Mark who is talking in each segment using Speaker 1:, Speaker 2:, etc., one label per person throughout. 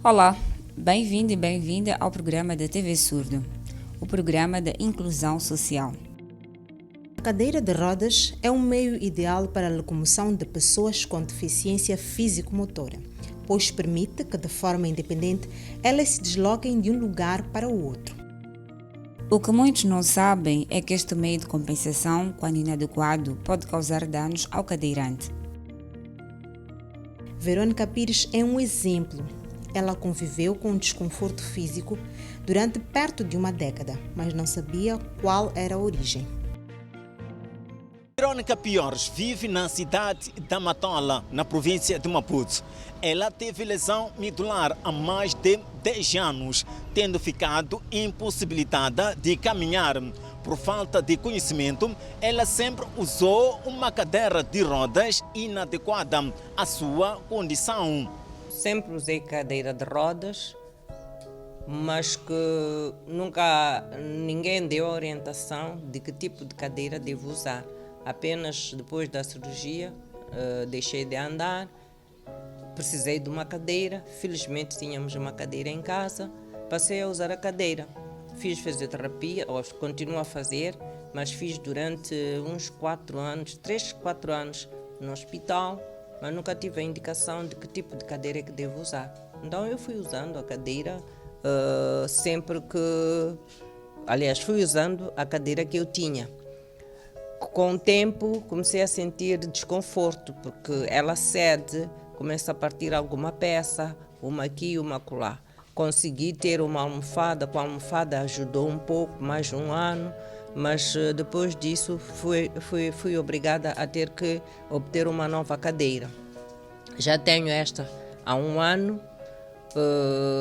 Speaker 1: Olá, bem-vindo e bem-vinda ao programa da TV Surdo, o programa da inclusão social.
Speaker 2: A cadeira de rodas é um meio ideal para a locomoção de pessoas com deficiência físico-motora, pois permite que, de forma independente, elas se desloquem de um lugar para o outro.
Speaker 1: O que muitos não sabem é que este meio de compensação, quando inadequado, pode causar danos ao cadeirante.
Speaker 2: Verônica Pires é um exemplo. Ela conviveu com um desconforto físico durante perto de uma década, mas não sabia qual era a origem.
Speaker 3: Verônica Pires vive na cidade da Matola, na província de Maputo. Ela teve lesão medular há mais de 10 anos, tendo ficado impossibilitada de caminhar. Por falta de conhecimento, ela sempre usou uma cadeira de rodas inadequada à sua condição.
Speaker 4: Sempre usei cadeira de rodas, mas que nunca ninguém deu orientação de que tipo de cadeira devo usar. Apenas depois da cirurgia deixei de andar, precisei de uma cadeira, felizmente tínhamos uma cadeira em casa, passei a usar a cadeira. Fiz fisioterapia, ou continuo a fazer, mas fiz durante uns 3, 4 anos no hospital, mas nunca tive a indicação de que tipo de cadeira é que devo usar. Então eu fui usando a cadeira fui usando a cadeira que eu tinha. Com o tempo comecei a sentir desconforto, porque ela cede, começa a partir alguma peça, uma aqui, uma acolá. Consegui ter uma almofada, com a almofada ajudou um pouco, mais de um ano, mas depois disso fui obrigada a ter que obter uma nova cadeira. Já tenho esta há um ano,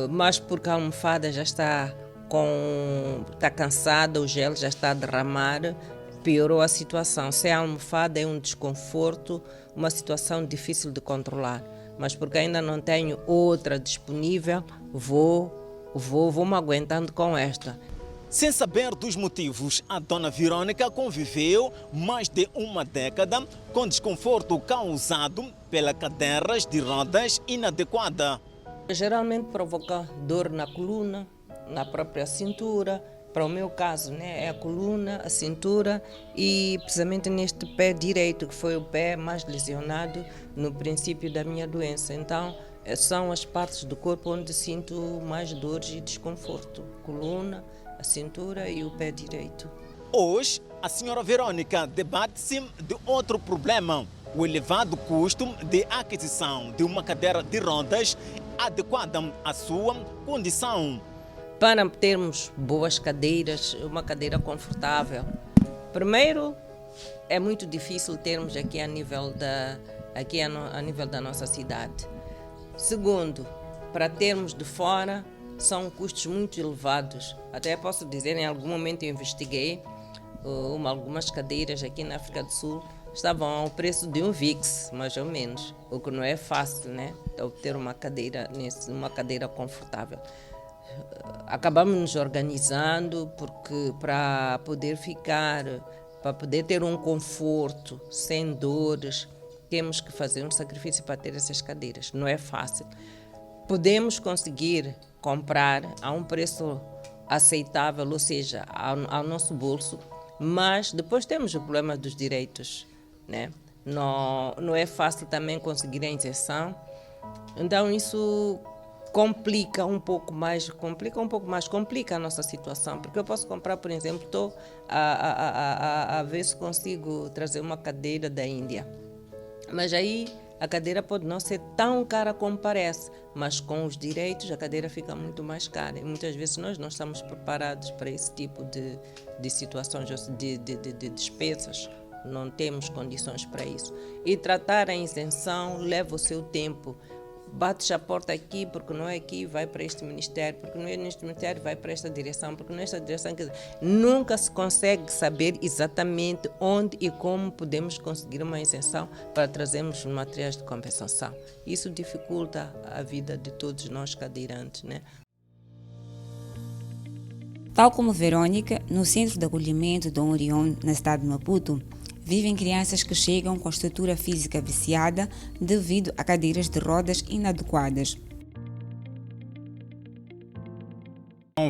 Speaker 4: mas porque a almofada já está cansada, o gel já está a derramar, piorou a situação. Se a almofada é um desconforto, uma situação difícil de controlar, mas porque ainda não tenho outra disponível, vou-me aguentando com esta.
Speaker 3: Sem saber dos motivos, a dona Verônica conviveu mais de uma década com desconforto causado pelas cadeiras de rodas inadequada.
Speaker 4: Geralmente provoca dor na coluna, na própria cintura. Para o meu caso, é a coluna, a cintura e precisamente neste pé direito, que foi o pé mais lesionado no princípio da minha doença. Então, são as partes do corpo onde sinto mais dores e desconforto. Coluna, a cintura e o pé direito.
Speaker 3: Hoje, a senhora Verônica debate-se de outro problema: o elevado custo de aquisição de uma cadeira de rodas adequada à sua condição.
Speaker 4: Para termos boas cadeiras, uma cadeira confortável, primeiro é muito difícil termos aqui a nível da nossa cidade. Segundo, para termos de fora, são custos muito elevados. Até posso dizer, em algum momento eu investiguei algumas cadeiras aqui na África do Sul, estavam ao preço de um VIX, mais ou menos, o que não é fácil, obter uma cadeira confortável. Acabamos nos organizando porque para poder ter um conforto sem dores, temos que fazer um sacrifício para ter essas cadeiras. Não é fácil. Podemos conseguir comprar a um preço aceitável, ou seja, ao nosso bolso, mas depois temos o problema dos direitos, Não é fácil também conseguir a isenção. Então isso complica a nossa situação, porque eu posso comprar, por exemplo, estou a ver se consigo trazer uma cadeira da Índia, mas aí a cadeira pode não ser tão cara como parece, mas com os direitos a cadeira fica muito mais cara e muitas vezes nós não estamos preparados para esse tipo de situações, de despesas, não temos condições para isso. E tratar a isenção leva o seu tempo. Bates a porta aqui, porque não é aqui, vai para este ministério, porque não é neste ministério, vai para esta direção, porque nesta direção... Nunca se consegue saber exatamente onde e como podemos conseguir uma isenção para trazermos materiais de compensação. Isso dificulta a vida de todos nós cadeirantes,
Speaker 1: Tal como Verônica, no Centro de Acolhimento Dom Orion, na cidade de Maputo, vivem crianças que chegam com a estrutura física viciada devido a cadeiras de rodas inadequadas.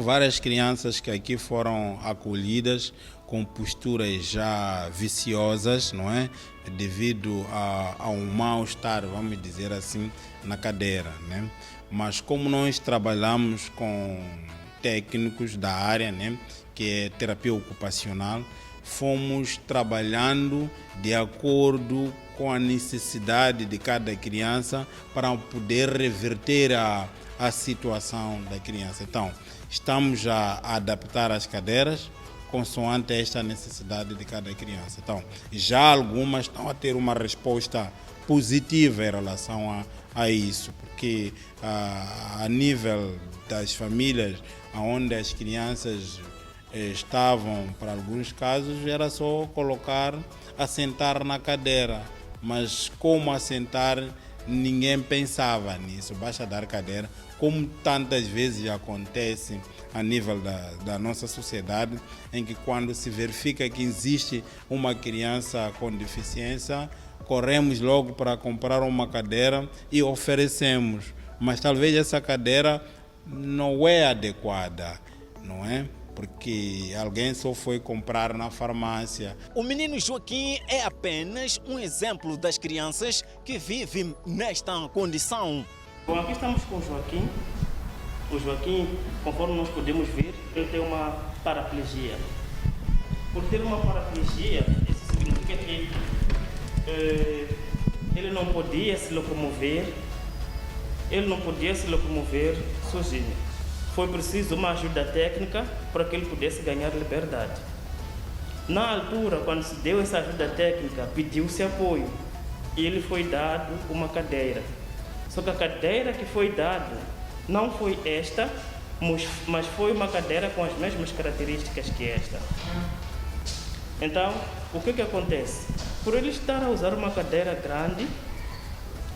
Speaker 5: várias crianças que aqui foram acolhidas com posturas já viciosas, não é? Devido a um mal-estar, vamos dizer assim, na cadeira, né? Mas como nós trabalhamos com técnicos da área, né, que é terapia ocupacional, fomos trabalhando de acordo com a necessidade de cada criança para poder reverter a situação da criança. Então, estamos a adaptar as cadeiras consoante esta necessidade de cada criança. Então, já algumas estão a ter uma resposta positiva em relação a isso, porque a nível das famílias onde as crianças estavam, para alguns casos, era só assentar na cadeira, mas como assentar, ninguém pensava nisso, basta dar cadeira, como tantas vezes acontece a nível da nossa sociedade, em que quando se verifica que existe uma criança com deficiência, corremos logo para comprar uma cadeira e oferecemos, mas talvez essa cadeira não é adequada, não é? Porque alguém só foi comprar na farmácia.
Speaker 3: O menino Joaquim é apenas um exemplo das crianças que vivem nesta condição.
Speaker 6: Bom, aqui estamos com o Joaquim. O Joaquim, conforme nós podemos ver, ele tem uma paraplegia. Por ter uma paraplegia, isso significa que ele não podia se locomover, sozinho. Foi preciso uma ajuda técnica para que ele pudesse ganhar liberdade. Na altura, quando se deu essa ajuda técnica, pediu-se apoio e ele foi dado uma cadeira. Só que a cadeira que foi dada não foi esta, mas foi uma cadeira com as mesmas características que esta. Então, o que acontece? Por ele estar a usar uma cadeira grande,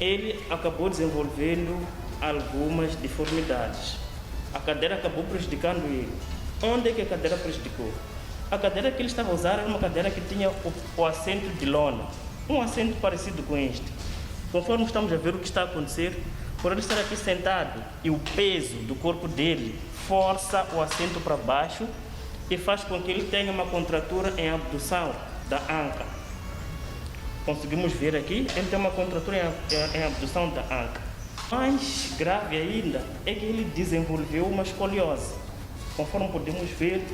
Speaker 6: ele acabou desenvolvendo algumas deformidades. A cadeira acabou prejudicando ele. Onde é que a cadeira prejudicou? A cadeira que ele estava a usar era uma cadeira que tinha o assento de lona, um assento parecido com este. Conforme estamos a ver o que está a acontecer, por ele estar aqui sentado e o peso do corpo dele força o assento para baixo e faz com que ele tenha uma contratura em abdução da anca. Conseguimos ver aqui, ele tem uma contratura em abdução da anca. Mais grave ainda é que ele desenvolveu uma escoliose. Conforme podemos ver,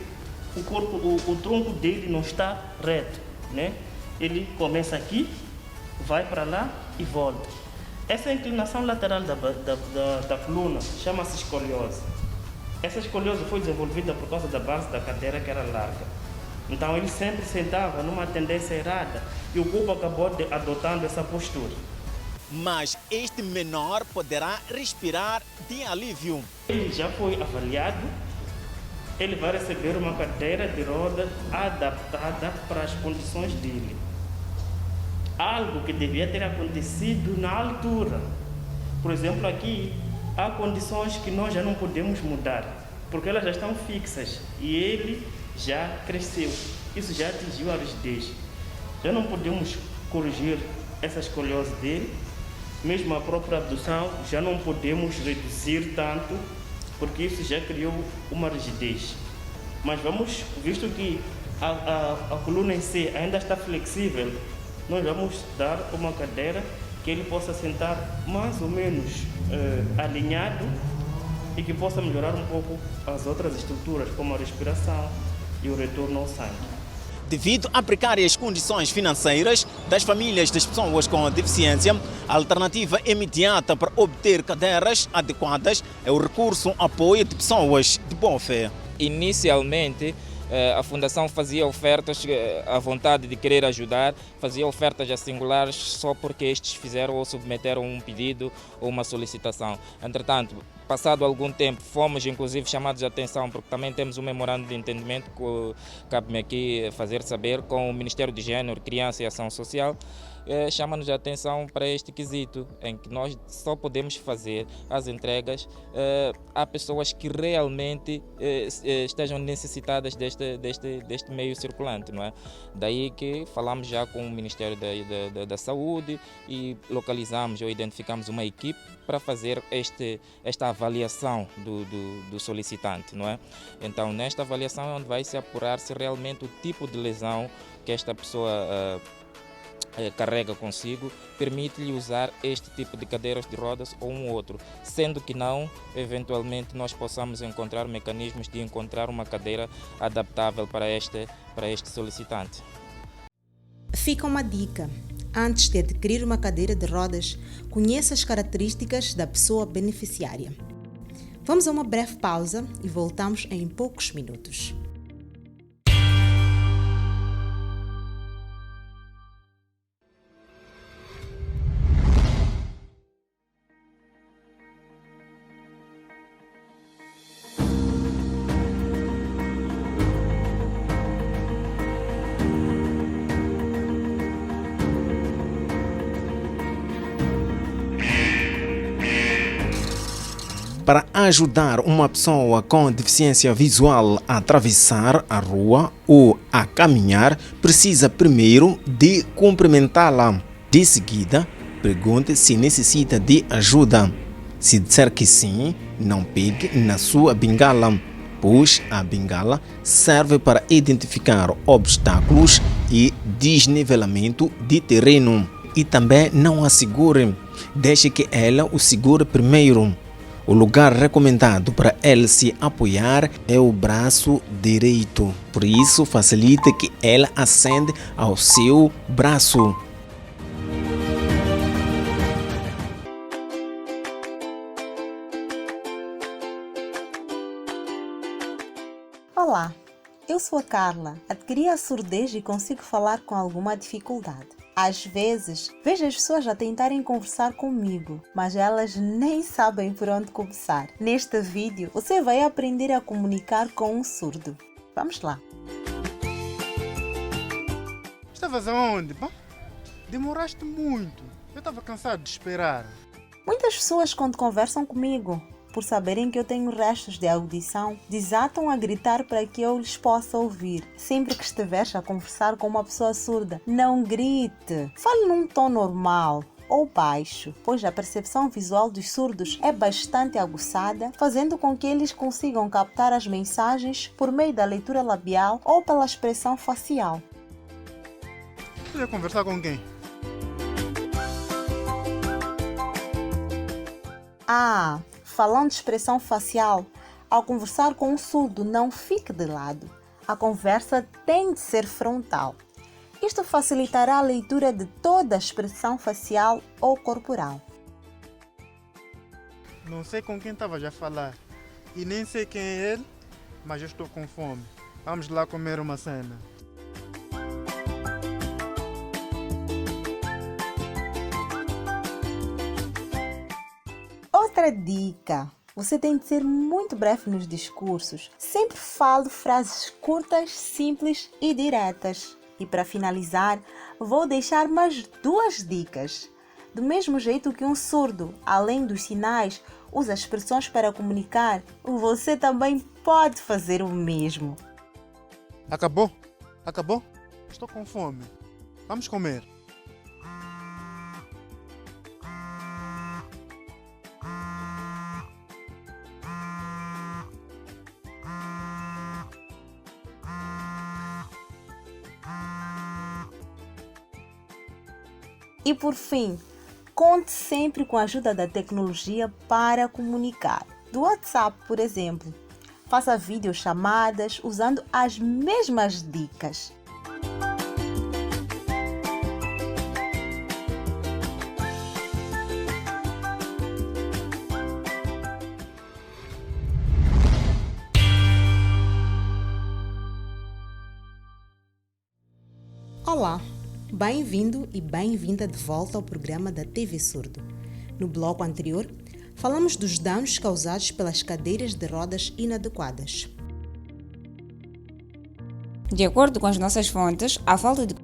Speaker 6: o tronco dele não está reto, né? Ele começa aqui, vai para lá e volta. Essa inclinação lateral da coluna chama-se escoliose. Essa escoliose foi desenvolvida por causa da base da cadeira que era larga. Então ele sempre sentava numa tendência errada e o corpo acabou adotando essa postura.
Speaker 3: Mas este menor poderá respirar de alívio.
Speaker 6: Ele já foi avaliado, ele vai receber uma cadeira de roda adaptada para as condições dele. Algo que devia ter acontecido na altura. Por exemplo, aqui há condições que nós já não podemos mudar, porque elas já estão fixas e ele já cresceu. Isso já atingiu a rigidez. Já não podemos corrigir essa escoliose dele. Mesmo a própria abdução já não podemos reduzir tanto, porque isso já criou uma rigidez. Mas visto que a coluna em si ainda está flexível, nós vamos dar uma cadeira que ele possa sentar mais ou menos alinhado e que possa melhorar um pouco as outras estruturas, como a respiração e o retorno ao sangue.
Speaker 3: Devido a precárias condições financeiras das famílias das pessoas com deficiência, a alternativa imediata para obter cadeiras adequadas é o recurso ao apoio de pessoas de boa fé.
Speaker 7: Inicialmente, a Fundação fazia ofertas, à vontade de querer ajudar, fazia ofertas a singulares só porque estes fizeram ou submeteram um pedido ou uma solicitação. Entretanto, passado algum tempo, fomos inclusive chamados de atenção, porque também temos um memorando de entendimento que cabe-me aqui fazer saber com o Ministério de Gênero, Criança e Ação Social, chama-nos a atenção para este quesito, em que nós só podemos fazer as entregas a pessoas que realmente estejam necessitadas deste meio circulante, não é? Daí que falamos já com o Ministério da Saúde e localizamos ou identificamos uma equipe para fazer esta avaliação do solicitante, não é? Então, nesta avaliação é onde vai se apurar se realmente o tipo de lesão que esta pessoa carrega consigo permite-lhe usar este tipo de cadeiras de rodas ou um outro, sendo que não, eventualmente nós possamos encontrar mecanismos de encontrar uma cadeira adaptável para este solicitante.
Speaker 2: Fica uma dica. Antes de adquirir uma cadeira de rodas, conheça as características da pessoa beneficiária. Vamos a uma breve pausa e voltamos em poucos minutos.
Speaker 3: Para ajudar uma pessoa com deficiência visual a atravessar a rua ou a caminhar, precisa primeiro de cumprimentá-la. De seguida, pergunte se necessita de ajuda. Se disser que sim, não pegue na sua bengala, pois a bengala serve para identificar obstáculos e desnivelamento de terreno. E também não a segure, deixe que ela o segure primeiro. O lugar recomendado para ela se apoiar é o braço direito. Por isso, facilite que ela acende ao seu braço.
Speaker 2: Olá, eu sou a Carla. Adquiri a surdez e consigo falar com alguma dificuldade. Às vezes, vejo as pessoas a tentarem conversar comigo, mas elas nem sabem por onde começar. Neste vídeo, você vai aprender a comunicar com um surdo. Vamos lá!
Speaker 8: Estavas aonde? Bom, demoraste muito. Eu estava cansado de esperar.
Speaker 2: Muitas pessoas, quando conversam comigo, por saberem que eu tenho restos de audição, desatam a gritar para que eu lhes possa ouvir. Sempre que estiveres a conversar com uma pessoa surda, não grite. Fale num tom normal ou baixo, pois a percepção visual dos surdos é bastante aguçada, fazendo com que eles consigam captar as mensagens por meio da leitura labial ou pela expressão facial.
Speaker 8: Você ia conversar com quem?
Speaker 2: Falando de expressão facial, ao conversar com um surdo, não fique de lado. A conversa tem de ser frontal. Isto facilitará a leitura de toda a expressão facial ou corporal.
Speaker 8: Não sei com quem estavas a falar e nem sei quem é ele, mas eu estou com fome. Vamos lá comer uma cena.
Speaker 2: Outra dica: você tem de ser muito breve nos discursos. Sempre fale frases curtas, simples e diretas. E para finalizar, vou deixar mais 2 dicas. Do mesmo jeito que um surdo, além dos sinais, usa expressões para comunicar, você também pode fazer o mesmo.
Speaker 8: Acabou? Acabou? Estou com fome. Vamos comer.
Speaker 2: E por fim, conte sempre com a ajuda da tecnologia para comunicar. Do WhatsApp, por exemplo. Faça videochamadas usando as mesmas dicas. Olá! Bem-vindo e bem-vinda de volta ao programa da TV Surdo. No bloco anterior, falamos dos danos causados pelas cadeiras de rodas inadequadas.
Speaker 1: De acordo com as nossas fontes, a falta de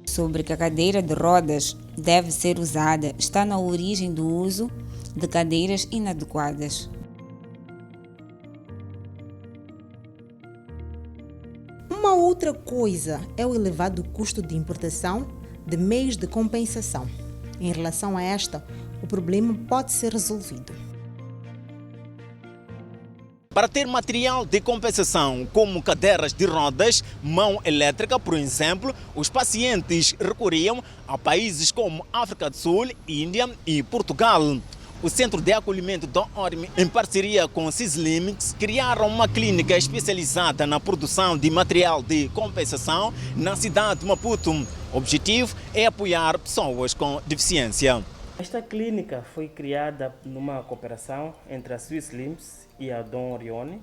Speaker 1: sobre que a cadeira de rodas deve ser usada está na origem do uso de cadeiras inadequadas.
Speaker 2: Uma outra coisa é o elevado custo de importação de meios de compensação. Em relação a esta, o problema pode ser resolvido.
Speaker 3: Para ter material de compensação, como cadeiras de rodas, mão elétrica, por exemplo, os pacientes recorriam a países como África do Sul, Índia e Portugal. O Centro de Acolhimento da ORM, em parceria com o Sislimix, criaram uma clínica especializada na produção de material de compensação na cidade de Maputo. O objetivo é apoiar pessoas com deficiência.
Speaker 6: Esta clínica foi criada numa cooperação entre a Sislimix e a Dom Orione.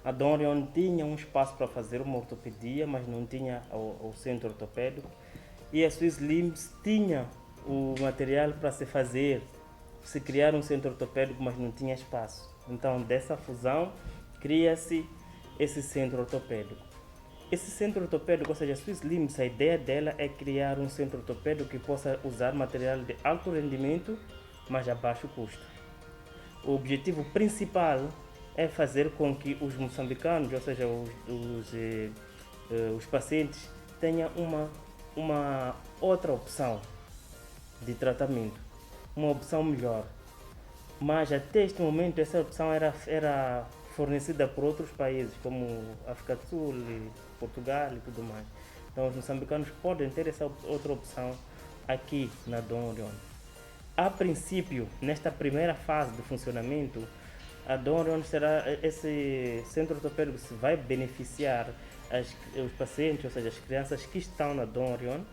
Speaker 6: A Dom Orione tinha um espaço para fazer uma ortopedia, mas não tinha o centro ortopédico. E a Sislimix tinha o material para se criar um centro ortopédico, mas não tinha espaço. Então, dessa fusão, cria-se esse centro ortopédico. Esse centro ortopédico, ou seja, a Sislimix, a ideia dela é criar um centro ortopédico que possa usar material de alto rendimento, mas a baixo custo. O objetivo principal é fazer com que os moçambicanos, ou seja, os pacientes, tenham uma outra opção de tratamento, uma opção melhor. Mas até este momento essa opção era fornecida por outros países, como África do Sul, Portugal e tudo mais. Então os moçambicanos podem ter essa outra opção aqui na Dom Orione. A princípio, nesta primeira fase de funcionamento, a Dom Orione será, esse centro ortopédico vai beneficiar os pacientes, ou seja, as crianças que estão na Dom Orione.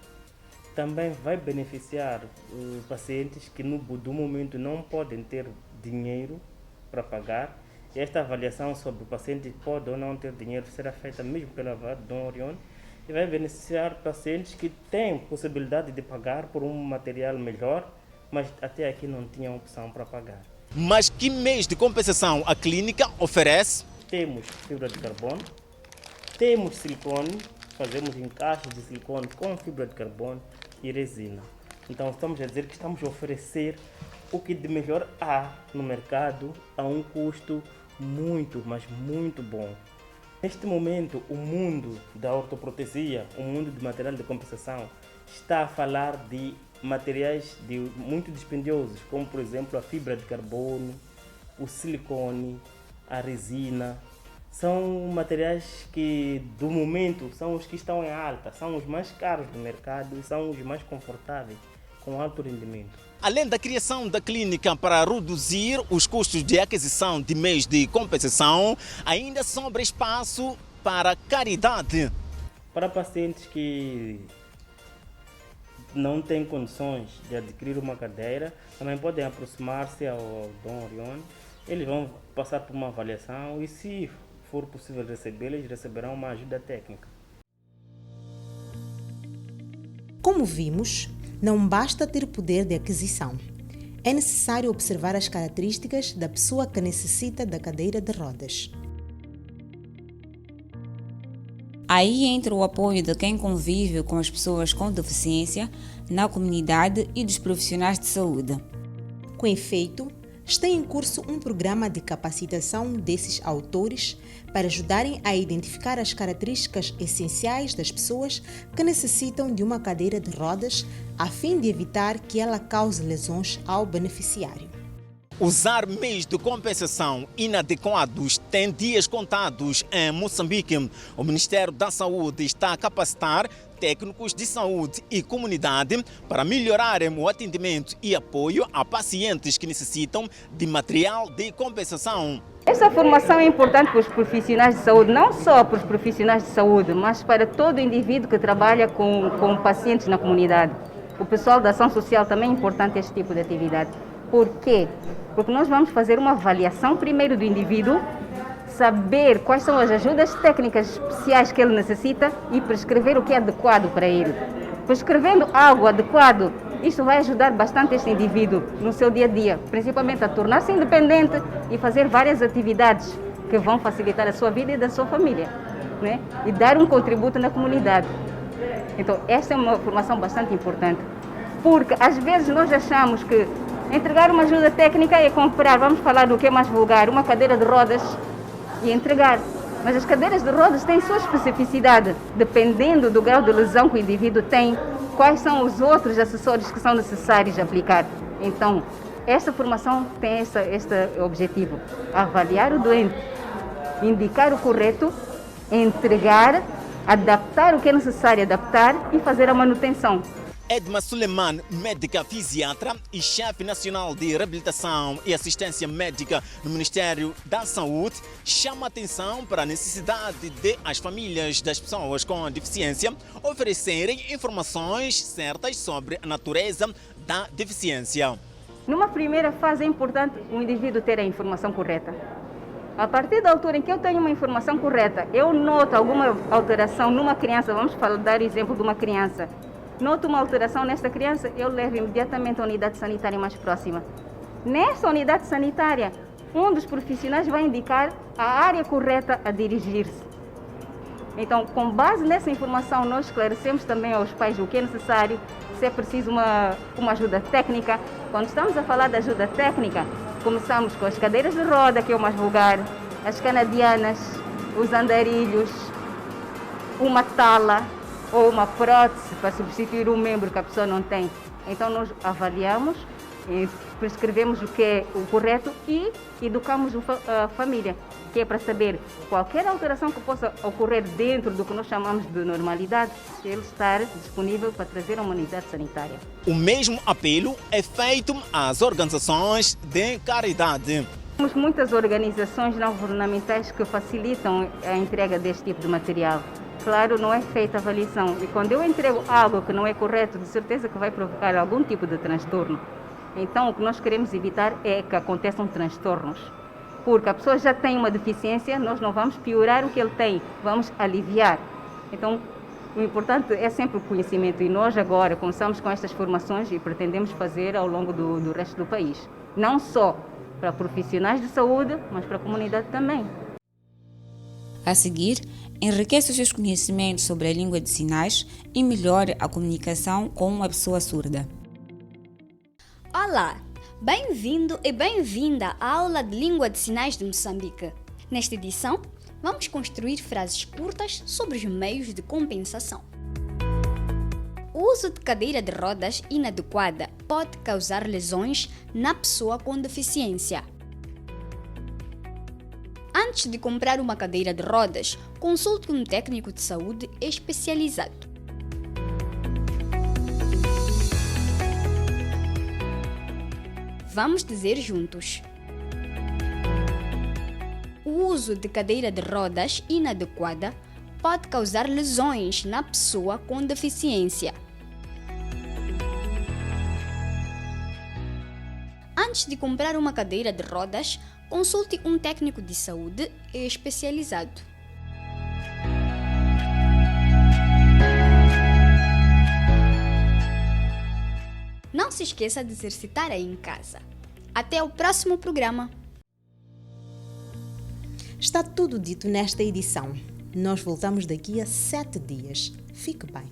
Speaker 6: Também vai beneficiar os pacientes que do momento não podem ter dinheiro para pagar. Esta avaliação sobre o paciente pode ou não ter dinheiro será feita mesmo pela Dom Orione e vai beneficiar pacientes que têm possibilidade de pagar por um material melhor, mas até aqui não tinham opção para pagar.
Speaker 3: Mas que meios de compensação a clínica oferece?
Speaker 6: Temos fibra de carbono, temos silicone, fazemos encaixes de silicone com fibra de carbono e resina. Então estamos a dizer que estamos a oferecer o que de melhor há no mercado a um custo muito, mas muito bom. Neste momento, o mundo da ortoprotesia, o mundo do material de compensação, está a falar de materiais muito dispendiosos, como por exemplo a fibra de carbono, o silicone, a resina. São materiais que, do momento, são os que estão em alta, são os mais caros do mercado e são os mais confortáveis, com alto rendimento.
Speaker 3: Além da criação da clínica para reduzir os custos de aquisição de meios de compensação, ainda sobra espaço para caridade.
Speaker 6: Para pacientes que não têm condições de adquirir uma cadeira, também podem aproximar-se ao Dom Orione. Eles vão passar por uma avaliação e, se for possível recebê-la, eles receberão uma ajuda técnica.
Speaker 2: Como vimos, não basta ter poder de aquisição. É necessário observar as características da pessoa que necessita da cadeira de rodas.
Speaker 1: Aí entra o apoio de quem convive com as pessoas com deficiência na comunidade e dos profissionais de saúde.
Speaker 2: Com efeito, está em curso um programa de capacitação desses autores para ajudarem a identificar as características essenciais das pessoas que necessitam de uma cadeira de rodas, a fim de evitar que ela cause lesões ao beneficiário.
Speaker 3: Usar meios de compensação inadequados tem dias contados em Moçambique. O Ministério da Saúde está a capacitar técnicos de saúde e comunidade para melhorarem o atendimento e apoio a pacientes que necessitam de material de compensação.
Speaker 9: Essa formação é importante para os profissionais de saúde, não só para os profissionais de saúde, mas para todo indivíduo que trabalha com pacientes na comunidade. O pessoal da ação social também é importante este tipo de atividade. Por quê? Porque nós vamos fazer uma avaliação primeiro do indivíduo, saber quais são as ajudas técnicas especiais que ele necessita e prescrever o que é adequado para ele. Prescrevendo algo adequado, isto vai ajudar bastante este indivíduo no seu dia a dia, principalmente a tornar-se independente e fazer várias atividades que vão facilitar a sua vida e da sua família, né? E dar um contributo na comunidade. Então, esta é uma formação bastante importante, porque às vezes nós achamos que entregar uma ajuda técnica é comprar, vamos falar do que é mais vulgar, uma cadeira de rodas e entregar. Mas as cadeiras de rodas têm sua especificidade, dependendo do grau de lesão que o indivíduo tem, quais são os outros acessórios que são necessários aplicar. Então, esta formação tem este objetivo, avaliar o doente indicar o correto, entregar, adaptar o que é necessário adaptar e fazer a manutenção.
Speaker 3: Edma Suleiman, médica fisiatra e chefe nacional de reabilitação e assistência médica no Ministério da Saúde, chama atenção para a necessidade de as famílias das pessoas com deficiência oferecerem informações certas sobre a natureza da deficiência.
Speaker 9: Numa primeira fase é importante o indivíduo ter a informação correta. A partir da altura em que eu tenho uma informação correta, eu noto alguma alteração numa criança, vamos dar o exemplo de uma criança. Noto uma alteração nesta criança, eu levo imediatamente à unidade sanitária mais próxima. Nessa unidade sanitária, um dos profissionais vai indicar a área correta a dirigir-se. Então, com base nessa informação, nós esclarecemos também aos pais o que é necessário, se é preciso uma ajuda técnica. Quando estamos a falar de ajuda técnica, começamos com as cadeiras de roda, que é o mais vulgar, as canadianas, os andarilhos, uma tala, ou uma prótese para substituir um membro que a pessoa não tem. Então nós avaliamos, prescrevemos o que é o correto e educamos a família, que é para saber qualquer alteração que possa ocorrer dentro do que nós chamamos de normalidade, ele estar disponível para trazer a uma unidade sanitária.
Speaker 3: O mesmo apelo é feito às organizações de caridade.
Speaker 9: Temos muitas organizações não governamentais que facilitam a entrega deste tipo de material. Claro, não é feita a avaliação e quando eu entrego algo que não é correto, de certeza que vai provocar algum tipo de transtorno. Então, o que nós queremos evitar é que aconteçam transtornos. Porque a pessoa já tem uma deficiência, nós não vamos piorar o que ele tem, vamos aliviar. Então, o importante é sempre o conhecimento e nós agora começamos com estas formações e pretendemos fazer ao longo do resto do país. Não só para profissionais de saúde, mas para a comunidade também.
Speaker 1: A seguir, enriqueça os seus conhecimentos sobre a língua de sinais e melhore a comunicação com uma pessoa surda.
Speaker 10: Olá, bem-vindo e bem-vinda à aula de Língua de Sinais de Moçambique. Nesta edição, vamos construir frases curtas sobre os meios de compensação. O uso de cadeira de rodas inadequada pode causar lesões na pessoa com deficiência. Antes de comprar uma cadeira de rodas, consulte um técnico de saúde especializado. Vamos dizer juntos. O uso de cadeira de rodas inadequada pode causar lesões na pessoa com deficiência. Antes de comprar uma cadeira de rodas, consulte um técnico de saúde especializado. Não se esqueça de exercitar aí em casa. Até o próximo programa.
Speaker 2: Está tudo dito nesta edição. Nós voltamos daqui a 7 dias. Fique bem.